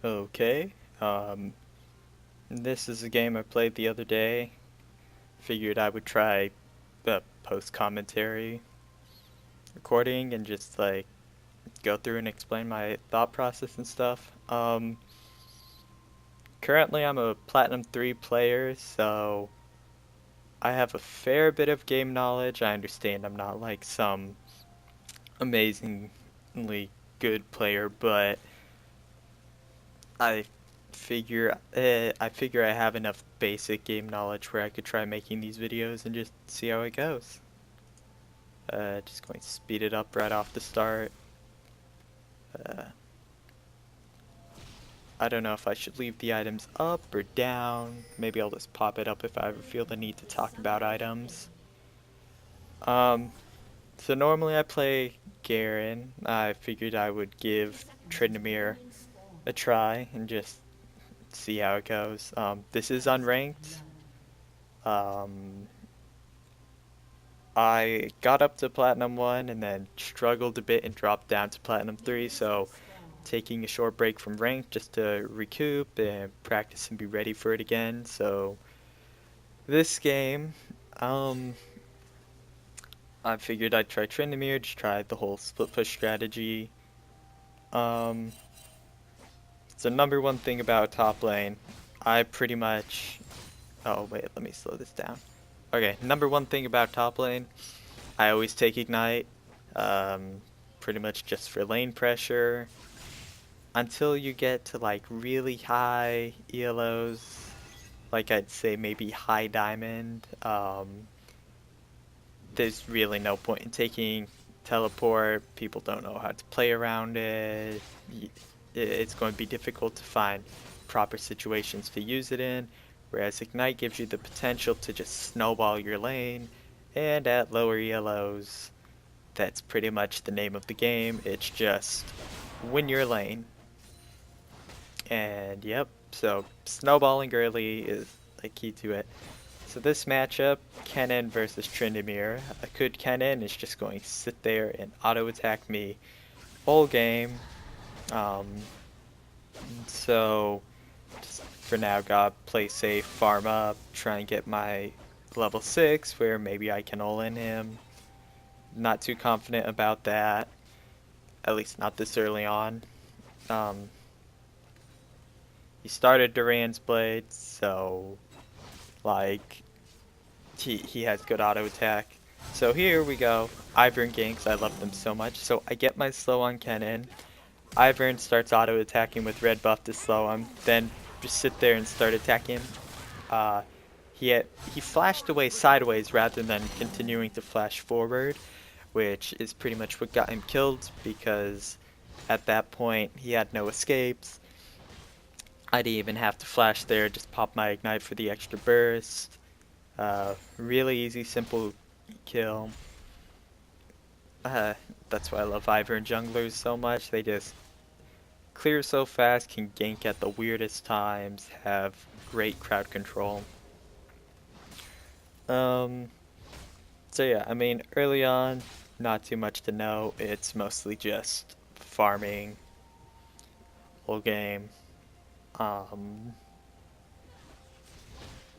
Okay. This is a game I played the other day. Figured I would try the post commentary recording and just like go through and explain my thought process and stuff. Currently I'm a Platinum 3 player, so I have a fair bit of game knowledge. I understand I'm not like some amazingly good player, but I I have enough basic game knowledge where I could try making these videos and just see how it goes. Just going to speed it up right off the start. Uh, I don't know if I should leave the items up or down. Maybe I'll just pop it up if I ever feel the need to talk about items. Um, so normally I play Garen. I figured I would give tryndamere a try and just see how it goes. This is unranked. Um, I got up to Platinum 1 and then struggled a bit and dropped down to Platinum 3, so taking a short break from rank just to recoup and practice and be ready for it again. So this game, um, I figured I'd try Tryndamere, just try the whole split push strategy. Um, so number one thing about top lane, I pretty much, oh wait, let me slow this down. Okay, number one thing about top lane, I always take Ignite, um, pretty much just for lane pressure. Until you get to like really high ELOs, like I'd say maybe high diamond, there's really no point in taking teleport. People don't know how to play around it. It's going to be difficult to find proper situations to use it in, whereas Ignite gives you the potential to just snowball your lane, and at lower ELOs, that's pretty much the name of the game. It's just win your lane. And yep, so snowballing early is a key to it. So this matchup, Kennen versus Tryndamere. A good Kennen is just going to sit there and auto attack me all game. Um, so just for now, gotta play safe, farm up, try and get my level 6 where maybe I can all-in him. Not too confident about that, at least not this early on. Um, he started Duran's Blade, so like he has good auto attack. So here we go. Ivern ganks, I love them so much. So I get my slow on Kennen. Ivern starts auto attacking with red buff to slow him. Then just sit there and start attacking. Uh, he flashed away sideways rather than continuing to flash forward, which is pretty much what got him killed because at that point he had no escapes. I didn't even have to flash there, just pop my ignite for the extra burst. Really easy, simple kill. Uh, that's why I love Ivern junglers so much. They just clear so fast, can gank at the weirdest times, have great crowd control. Um, so yeah, I mean, early on, not too much to know. It's mostly just farming whole game. Um,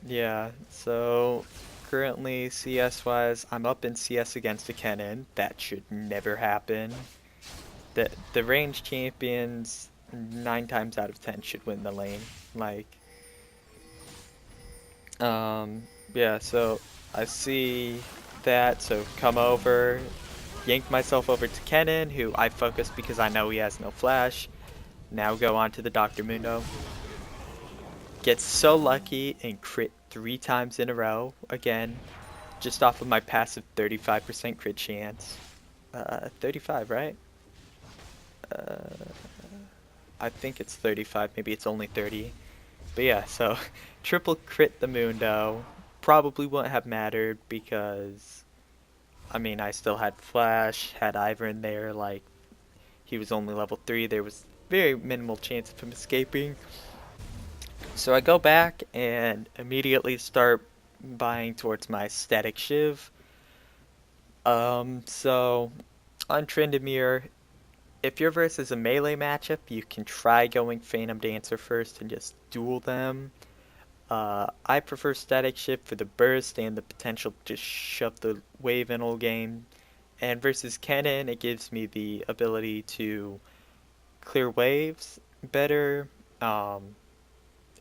yeah, so currently CS wise, I'm up in CS against a Kennen. That should never happen. The range champions 9 times out of 10 should win the lane. Like, um, yeah, so I see that, so come over, yank myself over to Kennen, who I focus because I know he has no flash. Now go on to the Dr. Mundo. Get so lucky and crit 3 times in a row again, just off of my passive 35% crit chance. 35, right? Uh, I think it's 35, maybe it's only 30. But yeah, so triple crit the Mundo. Probably wouldn't have mattered because, I mean, I still had Flash, had Ivern there, like, he was only level 3, there was very minimal chance of him escaping. So I go back and immediately start buying towards my static Shiv. So on Tryndamere, if you're versus a melee matchup, you can try going Phantom Dancer first and just duel them. I prefer Static Shift for the burst and the potential to just shove the wave in all game. And versus Kennen, it gives me the ability to clear waves better, um,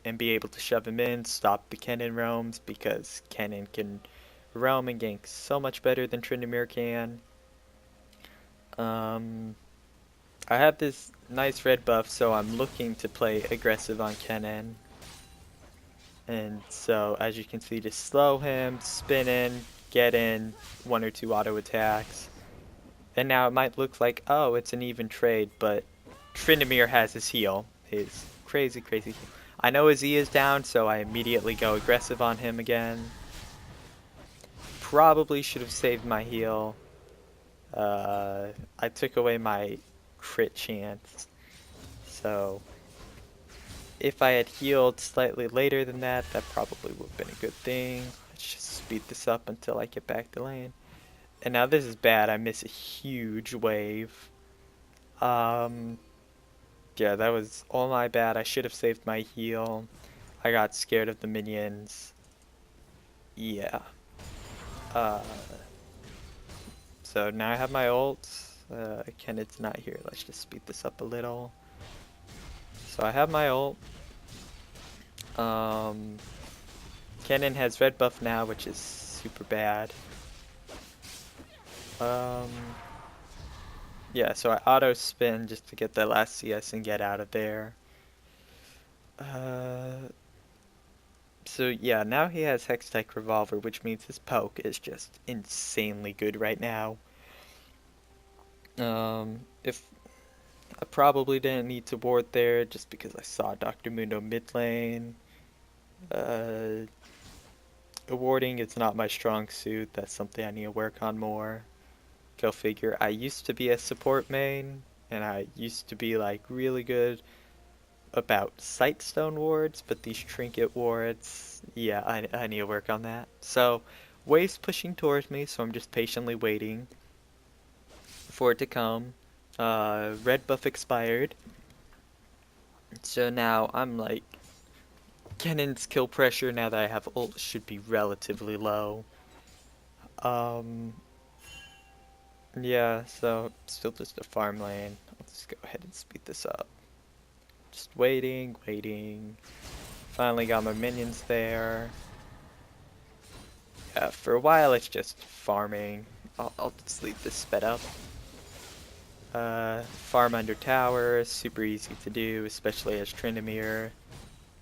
and be able to shove him in, stop the Kennen roams, because Kennen can roam and gank so much better than Tryndamere can. Um, I have this nice red buff, so I'm looking to play aggressive on Kennen. And so, as you can see, just slow him, spin in, get in, one or two auto attacks. And now it might look like, oh, it's an even trade, but Tryndamere has his heal. His crazy, crazy heal. I know his E is down, so I immediately go aggressive on him again. Probably should have saved my heal. I took away my crit chance. So if I had healed slightly later than that, that probably would have been a good thing. Let's just speed this up until I get back to lane. And now this is bad. I miss a huge wave. Yeah, that was all my bad. I should have saved my heal. I got scared of the minions. Yeah. Uh, so now I have my ult. Kenneth's not here. Let's just speed this up a little. So I have my ult. Kennen has red buff now, which is super bad. Yeah, so I auto spin just to get the last CS and get out of there. So yeah, now he has Hextech Revolver, which means his poke is just insanely good right now. If I probably didn't need to ward there just because I saw Dr. Mundo mid lane. Warding is not my strong suit. That's something I need to work on more. Go figure. I used to be a support main, and I used to be like really good about Sightstone wards, but these trinket wards, yeah, I need to work on that. So, wave's pushing towards me, so I'm just patiently waiting for it to come. Red buff expired. So now I'm like, Kennen's kill pressure now that I have ult should be relatively low. Yeah, so still just a farm lane. I'll just go ahead and speed this up. Just waiting, waiting. Finally got my minions there. Yeah, for a while it's just farming. I'll just leave this sped up. Farm under tower, super easy to do, especially as Tryndamere.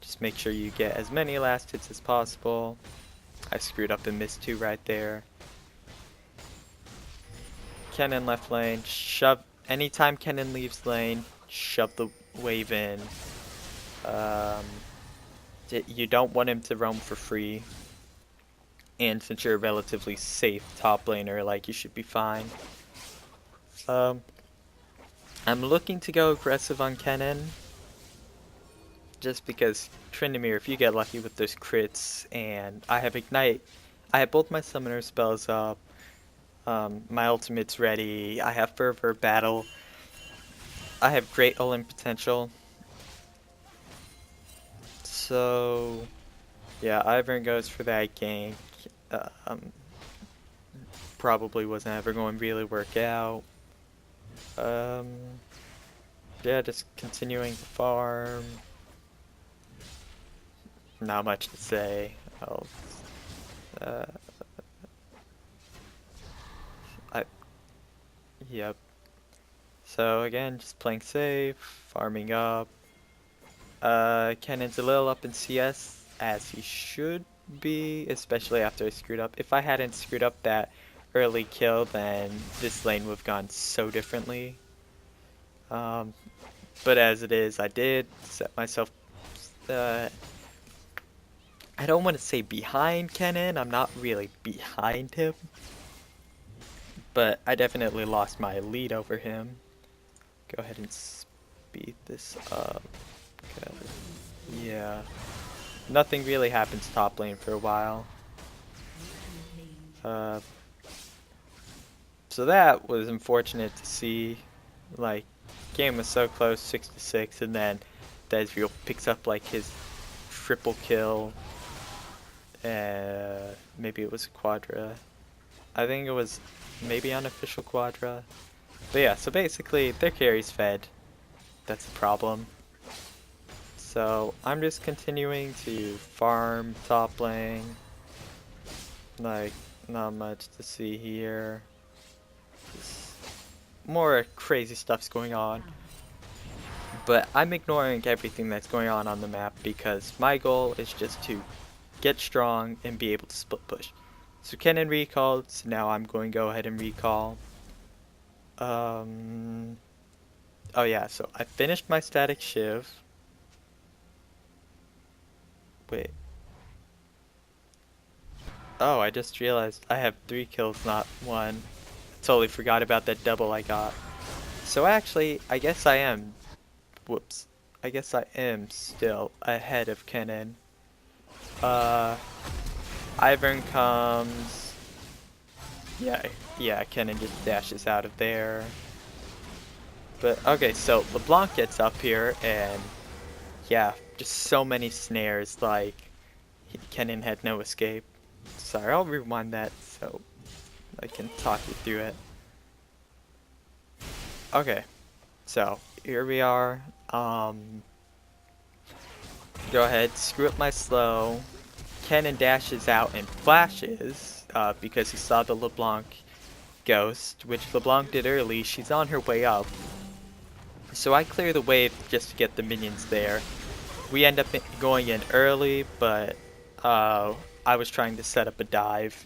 Just make sure you get as many last hits as possible. I screwed up and missed two right there. Kennen left lane, shove. Anytime Kennen leaves lane, shove the wave in. You don't want him to roam for free. And since you're a relatively safe top laner, like, you should be fine. I'm looking to go aggressive on Kennen. Just because Tryndamere, if you get lucky with those crits, and I have Ignite, I have both my summoner spells up, my ultimate's ready, I have Fervor Battle, I have great Olin potential. So, yeah, Ivern goes for that gank. Probably wasn't ever going to really work out. Yeah, just continuing to farm. Not much to say. Yep. So again, just playing safe, farming up. Kennen's a little up in CS, as he should be, especially after I screwed up. If I hadn't screwed up that early kill, then this lane would have gone so differently. But as it is, I did set myself, I don't want to say behind Kennen, I'm not really behind him. But I definitely lost my lead over him. Go ahead and speed this up. Yeah. Nothing really happens top lane for a while. So that was unfortunate to see. Like, game was so close, 6-6, and then Desreal picks up like his triple kill. Maybe it was a quadra. I think it was maybe unofficial quadra. But yeah, so basically their carry's fed. That's the problem. So I'm just continuing to farm top lane. Like, not much to see here. Just more crazy stuff's going on. But I'm ignoring everything that's going on the map because my goal is just to get strong and be able to split push. So Kennen recalled, so now I'm going to go ahead and recall. Oh yeah, so I finished my static shiv. Wait. Oh, I just realized I have 3 kills, not 1. Totally forgot about that double I got. So actually, I guess I am... Whoops. I guess I am still ahead of Kennen. Ivern comes... Yeah, Kennen just dashes out of there. But, okay, so LeBlanc gets up here, and... Yeah, just so many snares, like... Kennen had no escape. Sorry, I'll rewind that so I can talk you through it. Okay, so here we are. Go ahead, screw up my slow. Kennen dashes out and flashes because he saw the LeBlanc ghost, which LeBlanc did early. She's on her way up. So I clear the wave just to get the minions there. We end up going in early, but I was trying to set up a dive.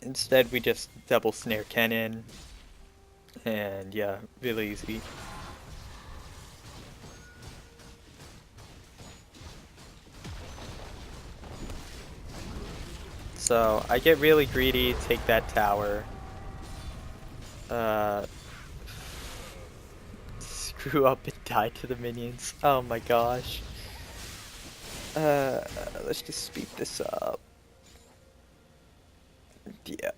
Instead, we just double snare Kennen. And yeah, really easy. So I get really greedy, take that tower. Screw up and die to the minions. Oh my gosh. Let's just speed this up. Yeah.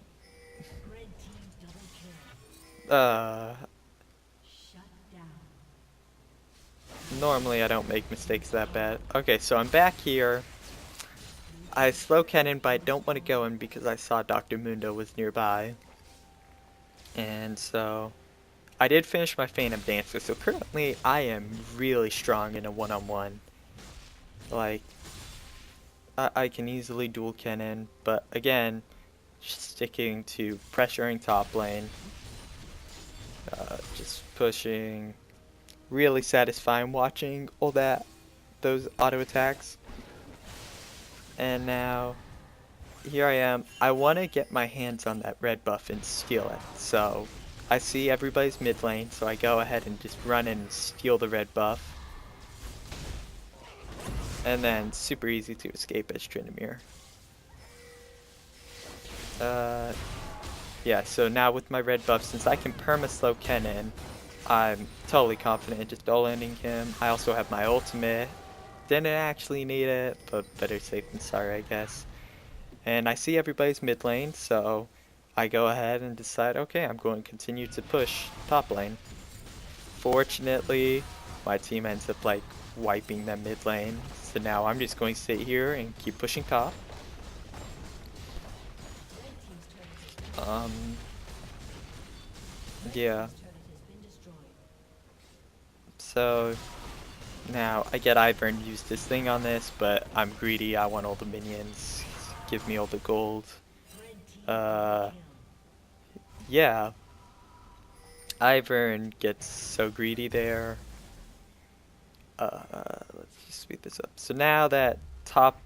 Normally I don't make mistakes that bad. Okay, so I'm back here. I slow Kennen, but I don't want to go in because I saw Dr. Mundo was nearby. And so I did finish my Phantom Dancer, so currently I am really strong in a one-on-one. Like, I can easily duel Kennen, but again, just sticking to pressuring top lane. Just pushing. Really satisfying watching all those auto attacks. And now, here I am. I want to get my hands on that red buff and steal it. So, I see everybody's mid lane, so I go ahead and just run in and steal the red buff. And then, super easy to escape as Tryndamere. Yeah, so now with my red buff, since I can perma-slow Kennen, I'm totally confident in just all-ending him. I also have my ultimate. Didn't actually need it, but better safe than sorry, I guess. And I see everybody's mid lane, so I go ahead and decide, okay, I'm going to continue to push top lane. Fortunately, my team ends up like wiping them mid lane, so now I'm just going to sit here and keep pushing top. Yeah. So now I get Ivern use this thing on this, but I'm greedy. I want all the minions. Give me all the gold. Yeah. Ivern gets so greedy there. Let's just speed this up. So now that top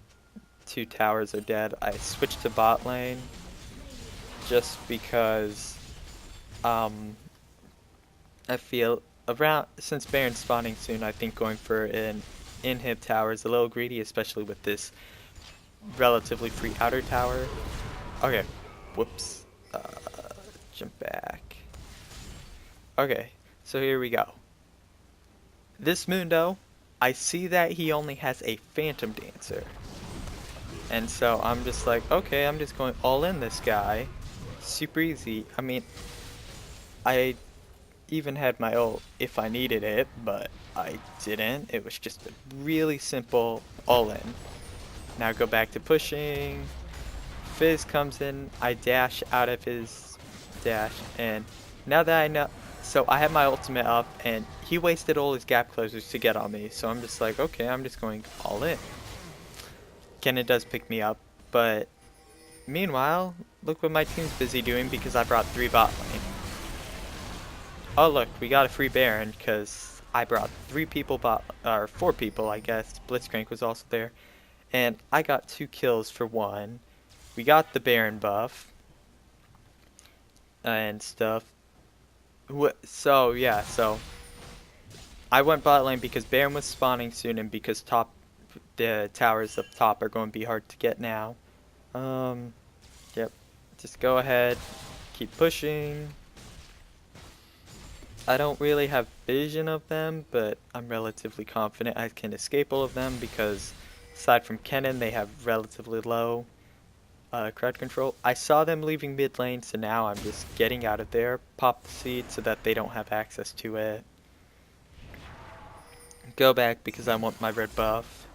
2 towers are dead, I switch to bot lane. Just because I feel since Baron's spawning soon, I think going for an inhib tower is a little greedy, especially with this relatively free outer tower. Okay, whoops. Jump back. Okay, so here we go. This Mundo, I see that he only has a Phantom Dancer. And so I'm just like, okay, I'm just going all in this guy. Super easy. I mean, I even had my ult if I needed it, but I didn't. It was just a really simple all-in. Now go back to pushing. Fizz comes in, I dash out of his dash, and now that I know, so I have my ultimate up, and he wasted all his gap closers to get on me, so I'm just like, okay, I'm just going all in. Kennen does pick me up, but meanwhile, look what my team's busy doing because I brought 3 bot lane. Oh look, we got a free Baron because I brought 3 people bot, or 4 people I guess, Blitzcrank was also there, and I got 2 kills for 1. We got the Baron buff and stuff. So yeah, so I went bot lane because Baron was spawning soon and because the towers up top are going to be hard to get now. Yep. Just go ahead, keep pushing. I don't really have vision of them, but I'm relatively confident I can escape all of them because aside from Kennen, they have relatively low crowd control. I saw them leaving mid lane, so now I'm just getting out of there. Pop the seed so that they don't have access to it. Go back because I want my red buff.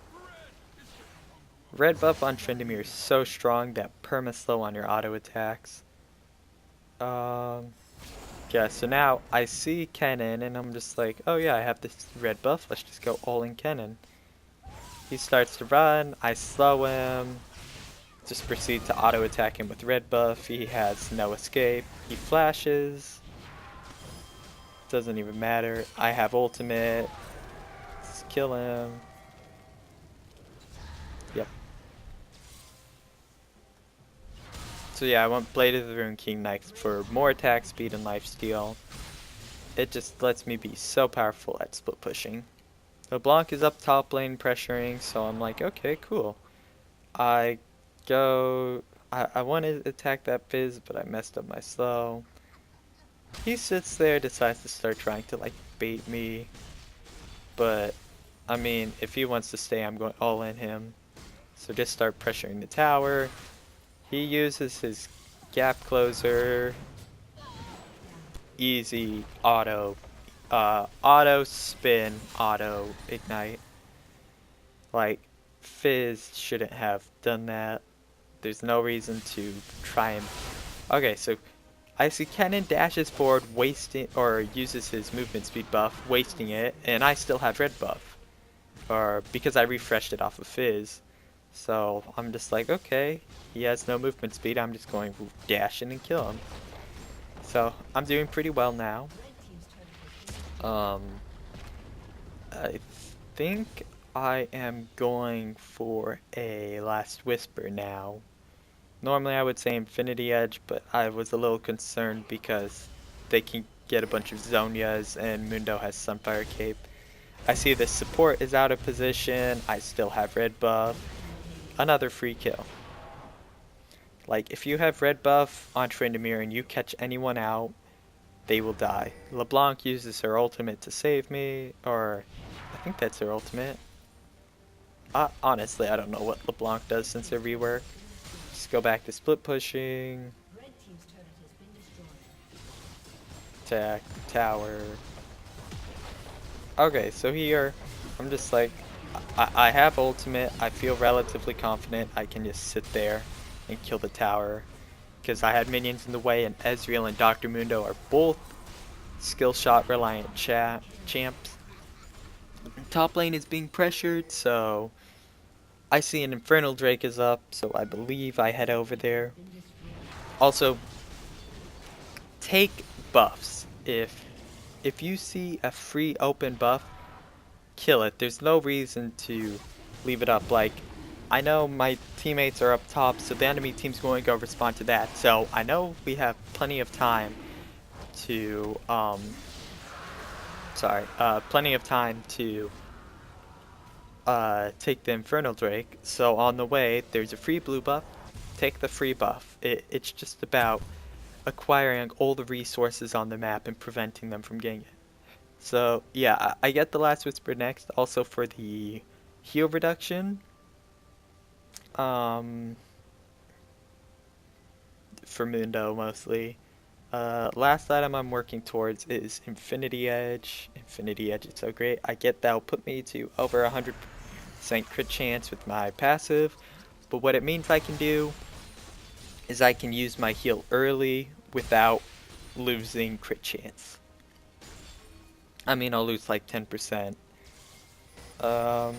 Red buff on Tryndamere is so strong that perma-slow on your auto attacks. Yeah, so now I see Kennen and I'm just like, oh yeah, I have this red buff, let's just go all in Kennen. He starts to run, I slow him, just proceed to auto attack him with red buff. He has no escape, he flashes, doesn't even matter. I have ultimate, let's kill him. Yep. So yeah, I went Blade of the Rune King next for more attack speed and lifesteal. It just lets me be so powerful at split pushing. LeBlanc is up top lane pressuring, so I'm like, okay, cool. I wanted to attack that Fizz, but I messed up my slow. He sits there, decides to start trying to like bait me. But, I mean, if he wants to stay, I'm going all in him. So just start pressuring the tower. He uses his gap closer. Easy auto spin, auto ignite. Like, Fizz shouldn't have done that. There's no reason to try and... Okay, so I see Kennen dashes forward, wasting, or uses his movement speed buff, wasting it, and I still have red buff. Or, because I refreshed it off of Fizz. So, I'm just like, okay, he has no movement speed, I'm just going to dash in and kill him. So, I'm doing pretty well now. I think I am going for a Last Whisper now. Normally I would say Infinity Edge, but I was a little concerned because they can get a bunch of Zonias and Mundo has Sunfire Cape. I see the support is out of position, I still have red buff. Another free kill. Like, if you have red buff on Tryndamere and you catch anyone out, they will die. LeBlanc uses her ultimate to save me, or I think that's her ultimate. Honestly, I don't know what LeBlanc does since her rework. Just go back to split pushing. Attack the tower. Okay, so here, I'm just like, I have ultimate, I feel relatively confident I can just sit there and kill the tower. Because I had minions in the way, and Ezreal and Dr. Mundo are both skill shot reliant champs. Top lane is being pressured, so I see an Infernal Drake is up, so I believe I head over there. Also, take buffs. If you see a free open buff, kill it. There's no reason to leave it up. Like, I know my teammates are up top, so the enemy team's going to go respond to that. So I know we have plenty of time to take the Infernal Drake. So on the way, there's a free blue buff. Take the free buff. It's just about acquiring all the resources on the map and preventing them from getting it. So yeah, I get the Last Whisper next, also for the heal reduction. For Mundo mostly. Last item I'm working towards is Infinity Edge. Infinity Edge is so great. I get that'll put me to over 100% crit chance with my passive, but what it means I can do is I can use my heal early without losing crit chance. I mean, I'll lose like 10%. Um,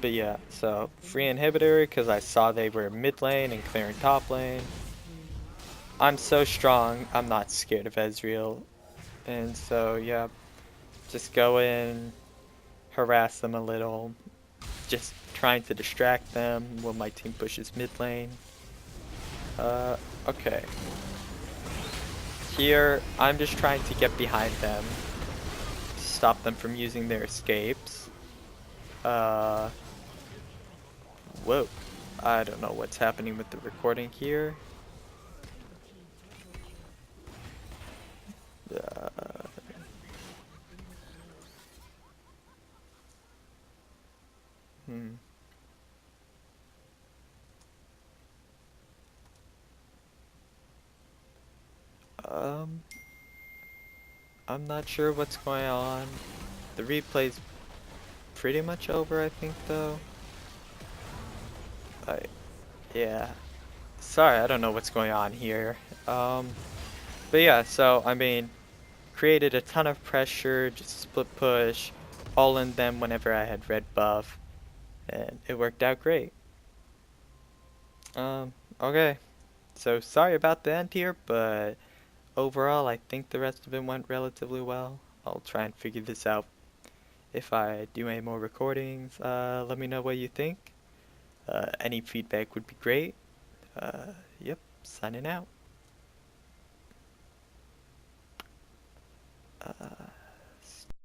but yeah, so free inhibitor because I saw they were mid lane and clearing top lane. I'm so strong, I'm not scared of Ezreal. And so, yeah, just go in, harass them a little, just trying to distract them when my team pushes mid lane. Okay. Here, I'm just trying to get behind them, stop them from using their escapes. Whoa. I don't know what's happening with the recording here. Uh, hmm. Um, I'm not sure what's going on. The replay's pretty much over, I think, though. I, yeah. Sorry, I don't know what's going on here. But yeah, so, I mean, created a ton of pressure, just split push, all in them whenever I had red buff, and it worked out great. Okay. So, sorry about the end here, but overall, I think the rest of it went relatively well. I'll try and figure this out if I do any more recordings. Let me know what you think. Any feedback would be great. Yep, signing out.